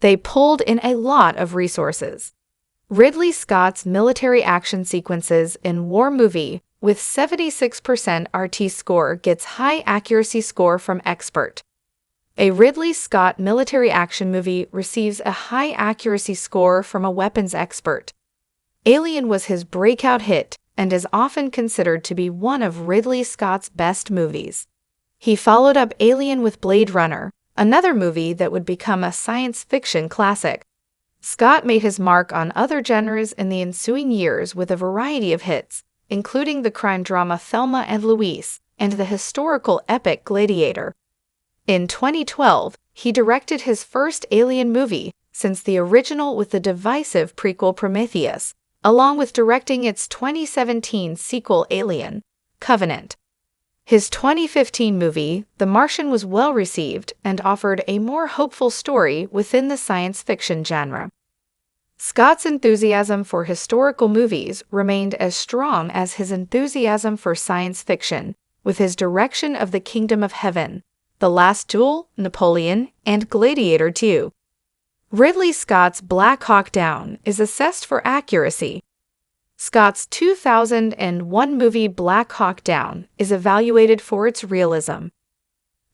They pulled in a lot of resources. Ridley Scott's military action sequences in War Movie with 76% RT score gets high accuracy score from expert. A Ridley Scott military action movie receives a high accuracy score from a weapons expert. Alien was his breakout hit and is often considered to be one of Ridley Scott's best movies. He followed up Alien with Blade Runner, another movie that would become a science fiction classic. Scott made his mark on other genres in the ensuing years with a variety of hits, including the crime drama Thelma and Louise and the historical epic Gladiator. In 2012, he directed his first Alien movie since the original with the divisive prequel Prometheus, along with directing its 2017 sequel Alien, Covenant. His 2015 movie, The Martian, was well received and offered a more hopeful story within the science fiction genre. Scott's enthusiasm for historical movies remained as strong as his enthusiasm for science fiction, with his direction of The Kingdom of Heaven, The Last Duel, Napoleon, and Gladiator II. Ridley Scott's Black Hawk Down is assessed for accuracy. Scott's 2001 movie Black Hawk Down is evaluated for its realism.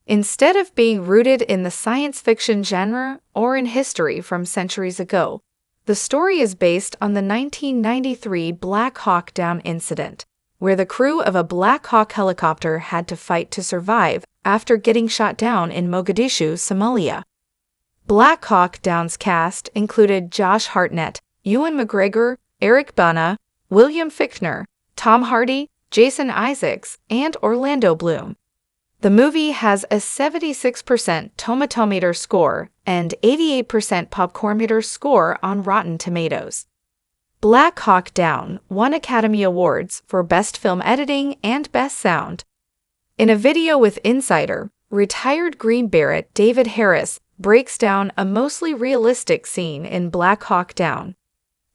Instead of being rooted in the science fiction genre or in history from centuries ago, the story is based on the 1993 Black Hawk Down incident, where the crew of a Black Hawk helicopter had to fight to survive after getting shot down in Mogadishu, Somalia. Black Hawk Down's cast included Josh Hartnett, Ewan McGregor, Eric Bana, William Fichtner, Tom Hardy, Jason Isaacs, and Orlando Bloom. The movie has a 76% Tomatometer score and 88% Popcornmeter score on Rotten Tomatoes. Black Hawk Down won Academy Awards for Best Film Editing and Best Sound. In a video with Insider, retired Green Beret David Harris breaks down a mostly realistic scene in Black Hawk Down.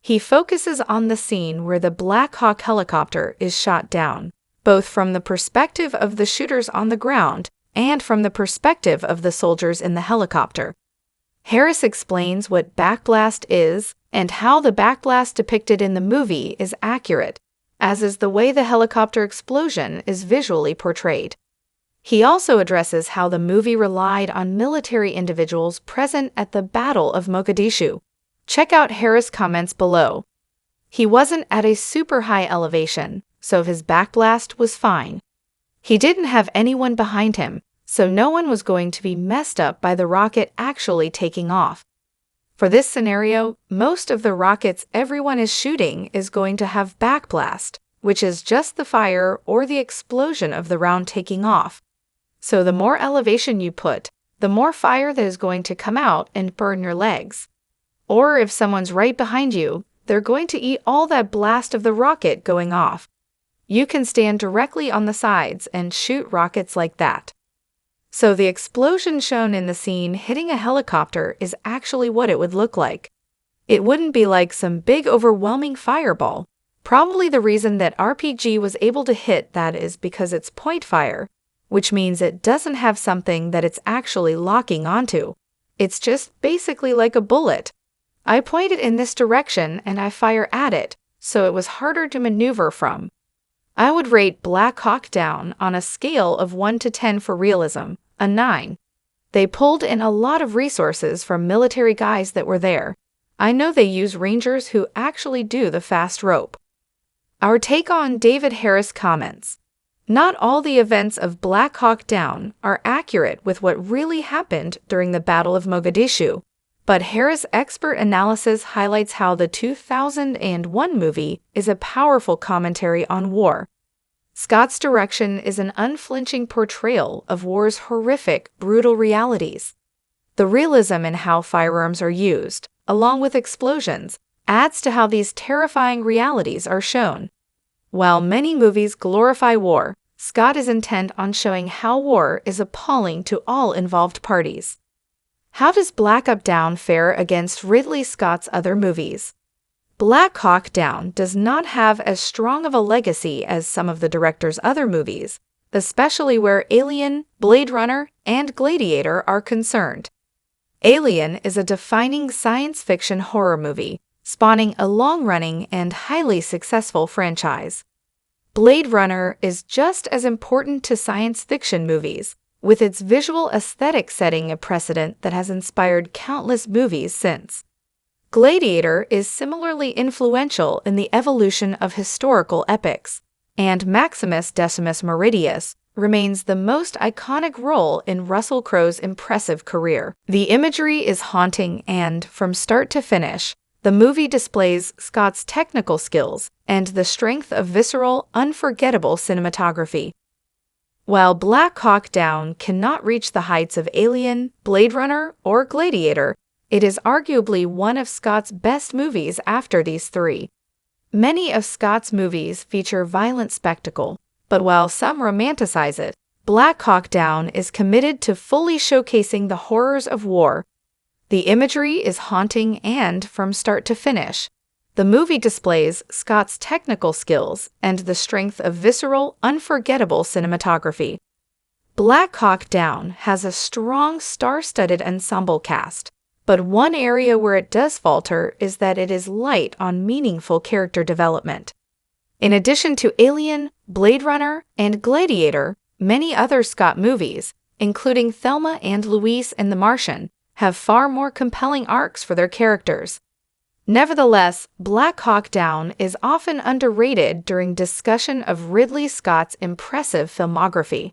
He focuses on the scene where the Black Hawk helicopter is shot down, both from the perspective of the shooters on the ground and from the perspective of the soldiers in the helicopter. Harris explains what backblast is and how the backblast depicted in the movie is accurate, as is the way the helicopter explosion is visually portrayed. He also addresses how the movie relied on military individuals present at the Battle of Mogadishu. Check out Harris' comments below. He wasn't at a super high elevation, so his backblast was fine. He didn't have anyone behind him, so no one was going to be messed up by the rocket actually taking off. For this scenario, most of the rockets everyone is shooting is going to have backblast, which is just the fire or the explosion of the round taking off. So the more elevation you put, the more fire that is going to come out and burn your legs. Or if someone's right behind you, they're going to eat all that blast of the rocket going off. You can stand directly on the sides and shoot rockets like that. So the explosion shown in the scene hitting a helicopter is actually what it would look like. It wouldn't be like some big overwhelming fireball. Probably the reason that RPG was able to hit that is because it's point fire, which means it doesn't have something that it's actually locking onto. It's just basically like a bullet. I point it in this direction and I fire at it, so it was harder to maneuver from. I would rate Black Hawk Down on a scale of 1 to 10 for realism, a 9. They pulled in a lot of resources from military guys that were there. I know they use rangers who actually do the fast rope. Our take on David Harris comments. Not all the events of Black Hawk Down are accurate with what really happened during the Battle of Mogadishu, but Harris' expert analysis highlights how the 2001 movie is a powerful commentary on war. Scott's direction is an unflinching portrayal of war's horrific, brutal realities. The realism in how firearms are used, along with explosions, adds to how these terrifying realities are shown. While many movies glorify war, Scott is intent on showing how war is appalling to all involved parties. How does Black Hawk Down fare against Ridley Scott's other movies? Black Hawk Down does not have as strong of a legacy as some of the director's other movies, especially where Alien, Blade Runner, and Gladiator are concerned. Alien is a defining science fiction horror movie, spawning a long-running and highly successful franchise. Blade Runner is just as important to science fiction movies, with its visual aesthetic setting a precedent that has inspired countless movies since. Gladiator is similarly influential in the evolution of historical epics, and Maximus Decimus Meridius remains the most iconic role in Russell Crowe's impressive career. The imagery is haunting and, from start to finish, the movie displays Scott's technical skills and the strength of visceral, unforgettable cinematography. While Black Hawk Down cannot reach the heights of Alien, Blade Runner, or Gladiator, it is arguably one of Scott's best movies after these three. Many of Scott's movies feature violent spectacle, but while some romanticize it, Black Hawk Down is committed to fully showcasing the horrors of war. The imagery is haunting and, from start to finish, the movie displays Scott's technical skills and the strength of visceral, unforgettable cinematography. Black Hawk Down has a strong star-studded ensemble cast, but one area where it does falter is that it is light on meaningful character development. In addition to Alien, Blade Runner, and Gladiator, many other Scott movies, including Thelma and Louise and The Martian, have far more compelling arcs for their characters. Nevertheless, Black Hawk Down is often underrated during discussion of Ridley Scott's impressive filmography.